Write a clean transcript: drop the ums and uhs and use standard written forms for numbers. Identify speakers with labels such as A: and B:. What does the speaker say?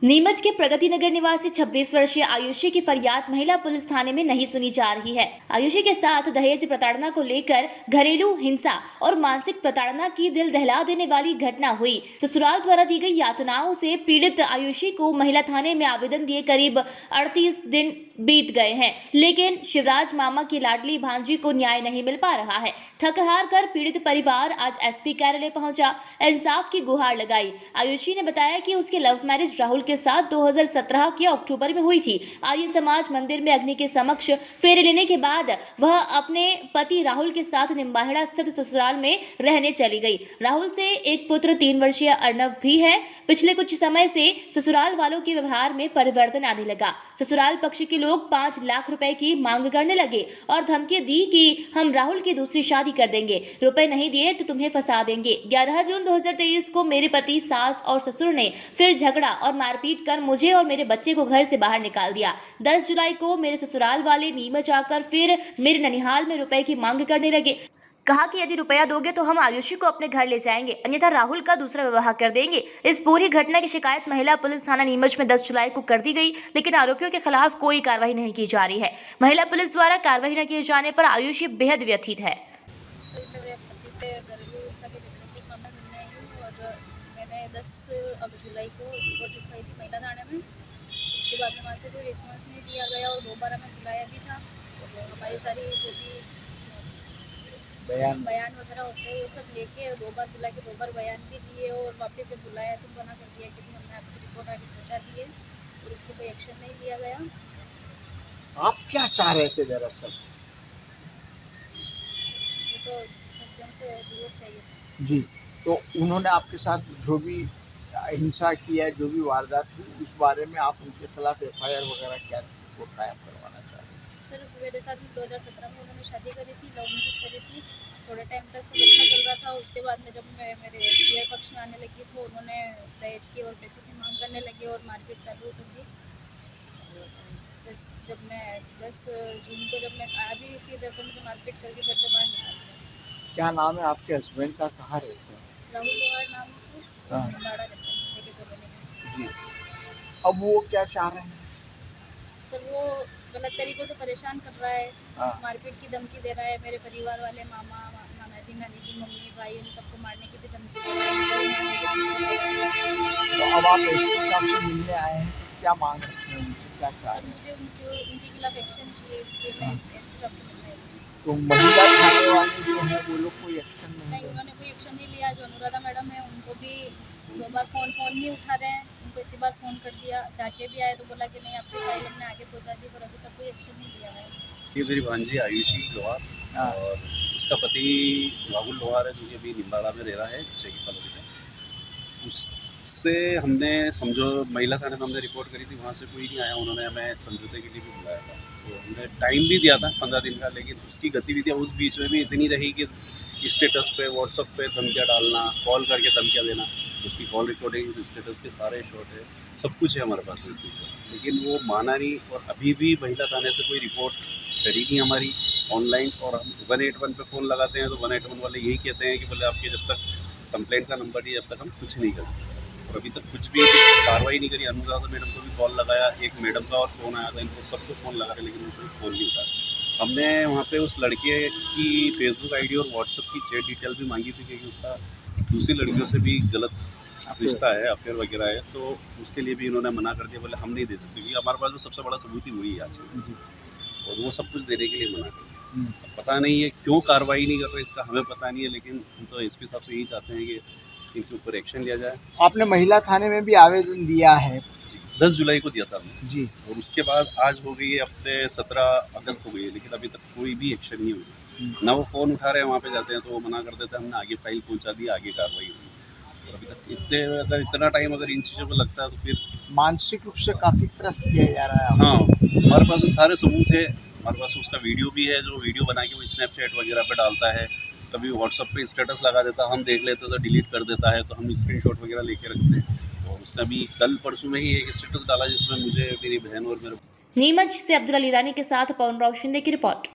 A: नीमच के प्रगति नगर निवासी 26 वर्षीय आयुषी की फरियाद महिला पुलिस थाने में नहीं सुनी जा रही है। आयुषी के साथ दहेज प्रताड़ना को लेकर घरेलू हिंसा और मानसिक प्रताड़ना की दिल दहला देने वाली घटना हुई। ससुराल द्वारा दी गई यातनाओं से पीड़ित आयुषी को महिला थाने में आवेदन दिए करीब 38 दिन बीत गए हैं, लेकिन शिवराज मामा की लाडली भांजी को न्याय नहीं मिल पा रहा है। थक हार कर पीड़ित परिवार आज एसपी कार्यालय पहुंचा, इंसाफ की गुहार लगाई। आयुषी ने बताया कि उसके लव मैरिज राहुल के साथ 2017 के अक्टूबर में हुई थी। आर्य समाज मंदिर में अग्नि के समक्ष फेरे लेने के बाद वह अपने पति राहुल के साथ निम्बाहेड़ा स्थित ससुराल में रहने चली गई। राहुल से एक पुत्र 3 वर्षीय अर्नव भी है। पिछले कुछ समय से ससुराल वालों के व्यवहार में परिवर्तन आने लगा। ससुराल पक्ष के लोग 5 लाख रुपए की मांग करने लगे और धमकी दी कि हम राहुल की दूसरी शादी कर देंगे, रुपए नहीं दिए तो तुम्हें फंसा देंगे। 11 जून 2023 को मेरे पति, सास और ससुर ने फिर झगड़ा और मारपीट कर मुझे और मेरे बच्चे को घर से बाहर निकाल दिया। 10 जुलाई को मेरे ससुराल वाले नीमच आकर फिर मेरे ननिहाल में रुपए की मांग करने लगे। कहा कि यदि रुपया दोगे तो हम आयुषी को अपने घर ले जाएंगे, अन्यथा राहुल का दूसरा विवाह कर देंगे। इस पूरी घटना की शिकायत महिला पुलिस थाना नीमच में 10 जुलाई को कर दी गई, लेकिन आरोपियों के खिलाफ कोई कार्रवाई नहीं की जा रही है। महिला पुलिस द्वारा कार्रवाई न किए जाने पर आयुषी बेहद व्यथित है।
B: मैंने 10 जुलाई को रिपोर्ट लिखवाई थी महिला थाने में। उसके बाद में वहाँ से कोई रिस्पॉन्स नहीं दिया गया और 2 बार हमें बुलाया भी था। और हमारी सारी जो भी बयान वगैरह होते हैं वो सब लेके 2 बार बुला के 2 बार बयान भी दिए और वापस से बुलाया तो मना कर दिया कि हमने आपकी रिपोर्ट आगे पहुँचा दी है और उसको कोई एक्शन नहीं लिया गया।
C: आप क्या चाह रहे थे दरअसल?
B: तो हस्बैंड से डिवोर्स चाहिए
C: जी, तो उन्होंने आपके साथ जो भी हिंसा की है, जो भी वारदात हुई, उस बारे में आप उनके खिलाफ एफआईआर वगैरह क्या कायम करवाना चाह रहे हैं?
B: सर मेरे साथ 2017 में उन्होंने शादी करी थी, लव मैरिज करी थी। थोड़े टाइम तक सब अच्छा चल रहा था। उसके बाद में जब मैं मेरे पीयर पक्ष में आने लगी तो उन्होंने दहेज की और पैसों की मांग करने लगे और मारपीट चालू कर दी। जब मैं 10 जून को जब मैं आ भी रही थी इधर तो मुझे मारपीट करके घर से बाहर निकाल दिया।
C: क्या नाम है आपके हस्बैंड का, कहाँ रहते हैं?
B: राहुल लोहार नाम से
C: हाँ।
B: बाड़ा रहता है जगह कॉलोनी में।
C: जी, अब वो क्या चाह रहे हैं?
B: सर वो गलत तरीकों से परेशान कर रहा है,
C: हाँ।
B: मारपीट की धमकी दे रहा है। मेरे परिवार वाले मामा, नाना जी, नानी जी, मम्मी, भाई इन सबको मारने की भी धमकी दे रहा है।
C: तो अब आप एसपी साहब से मिलने आए हैं, तो क्या मांग रखते हैं उनसे, क्या चाह
B: सर
C: रहे हैं?
B: मुझे उनके खिलाफ एक्शन चाहिए, इसलिए मैं एसपी साहब से मिलने आई हूँ।
C: तो महिला थाने वाले जो है वो लोग कोई एक्शन नहीं
B: नहीं,
C: ले
B: उन्होंने कोई एक्शन नहीं लिया। जो अनुराधा मैडम है उनको भी 2 बार फ़ोन नहीं उठा रहे हैं। उनको इतनी बार फ़ोन कर दिया, जाके भी आए तो बोला कि नहीं आपकी फाइल हमने आगे पहुंचा दी, पर अभी तक कोई एक्शन नहीं लिया है।
D: ये मेरी भांजी आयुषी लोहार
C: हाँ।
D: और उसका पति राहुल लोहार है जो कि अभी निम्बाड़ा में रह रहा है जगह कॉलोनी में। उससे हमने समझो महिला थाने में हमने रिपोर्ट करी थी, वहाँ से कोई नहीं आया। उन्होंने हमें समझौते के लिए भी बुलाया था, तो हमने टाइम भी दिया था 15 दिन का, लेकिन उसकी गतिविधियाँ उस बीच में भी इतनी रही कि स्टेटस पे, व्हाट्सएप पे धमकियाँ डालना, कॉल करके धमकियाँ देना। उसकी कॉल रिकॉर्डिंग, स्टेटस के सारे शॉट है, सब कुछ है हमारे पास इसकी, लेकिन वो माना नहीं। और अभी भी महिला थाने से कोई रिपोर्ट करी नहीं हमारी ऑनलाइन। और हम 181 पे फ़ोन लगाते हैं तो 181 वाले यही कहते हैं कि बोले आपके जब तक कंप्लेंट का नंबर नहीं, जब तक हम कुछ नहीं करते। और अभी तक कुछ भी कार्रवाई नहीं करी। अनुराधा मैडम को भी कॉल लगाया, एक मैडम का और फ़ोन आया था, इनको सबको फ़ोन लगा रहे, लेकिन उनको फ़ोन नहीं उठा। हमने वहाँ पे उस लड़के की फेसबुक आईडी और व्हाट्सएप की चैट डिटेल भी मांगी थी, क्योंकि उसका दूसरी लड़कियों से भी गलत रिश्ता है, अफेयर वगैरह है, तो उसके लिए भी इन्होंने मना कर दिया। बोले हम नहीं दे सकते, क्योंकि हमारे पास में सबसे बड़ा सबूत ही वही है आज, और वो सब कुछ देने के लिए मना कर दिया। पता नहीं है क्यों कार्रवाई नहीं कर रहे, इसका हमें पता नहीं है, लेकिन हम तो एसपी साहब से यही चाहते हैं कि इनके ऊपर एक्शन लिया जाए।
C: आपने महिला थाने में भी आवेदन दिया है?
D: 10 जुलाई को दिया था हमने
C: जी।
D: और उसके बाद आज हो गई है, अपने 17 अगस्त हो गई है, लेकिन अभी तक कोई भी एक्शन नहीं हुई। ना वो फ़ोन उठा रहे हैं, वहाँ पे जाते हैं तो वो मना कर देते हैं, हमने आगे फाइल पहुँचा दी, आगे कार्रवाई हुई। और अभी तक इतना टाइम अगर इन चीज़ों पर लगता है तो फिर
C: मानसिक रूप से काफ़ी त्रस्त किया जा रहा है।
D: हाँ, हमारे पास तो सारे सबूत है। हमारे पास उसका वीडियो भी है, जो वीडियो बना के वो स्नैपचैट वगैरह पे डालता है, कभी व्हाट्सएप पे स्टेटस लगा देता है, हम देख लेते तो डिलीट कर देता है, तो हम स्क्रीनशॉट वगैरह लेके रखते हैं। और उसने अभी कल परसों में ही एक स्टेटस डाला जिसमें मुझे, मेरी बहन और मेरे
A: नीमच से अब्दुल अली रानी के साथ पवन राव शिंदे की रिपोर्ट।